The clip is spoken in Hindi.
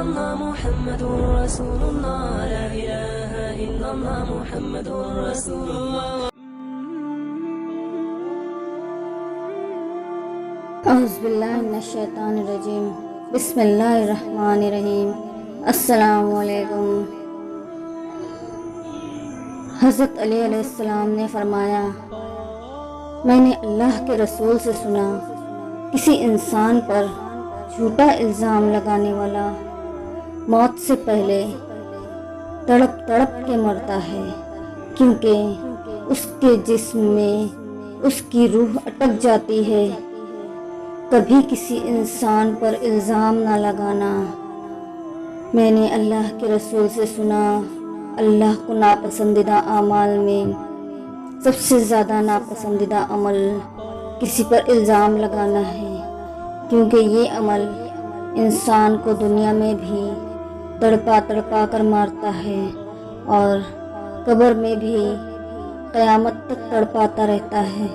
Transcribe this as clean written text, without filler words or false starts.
इल्लल्लाह मुहम्मदुर रसूलुल्लाह ला इलाहा इल्लल्लाह मुहम्मदुर रसूलुल्लाह। औज़ुबिल्लाहि मिनश्शैतानिर्रजीम। बिस्मिल्लाहिर्रहमानिर्रहीम। अस्सलामु अलैकुम। हज़रत अली अलैहिस्सलाम ने फरमाया, मैंने अल्लाह के रसूल से सुना, किसी इंसान पर झूठा इल्ज़ाम लगाने वाला मौत से पहले तड़प तड़प के मरता है, क्योंकि उसके जिस्म में उसकी रूह अटक जाती है। कभी किसी इंसान पर इल्ज़ाम ना लगाना। मैंने अल्लाह के रसूल से सुना, अल्लाह को नापसंदीदा अमाल में सबसे ज़्यादा नापसंदीदा अमल किसी पर इल्ज़ाम लगाना है, क्योंकि ये अमल इंसान को दुनिया में भी तड़पा तड़पा कर मारता है और कब्र में भी क़यामत तक तड़पाता रहता है।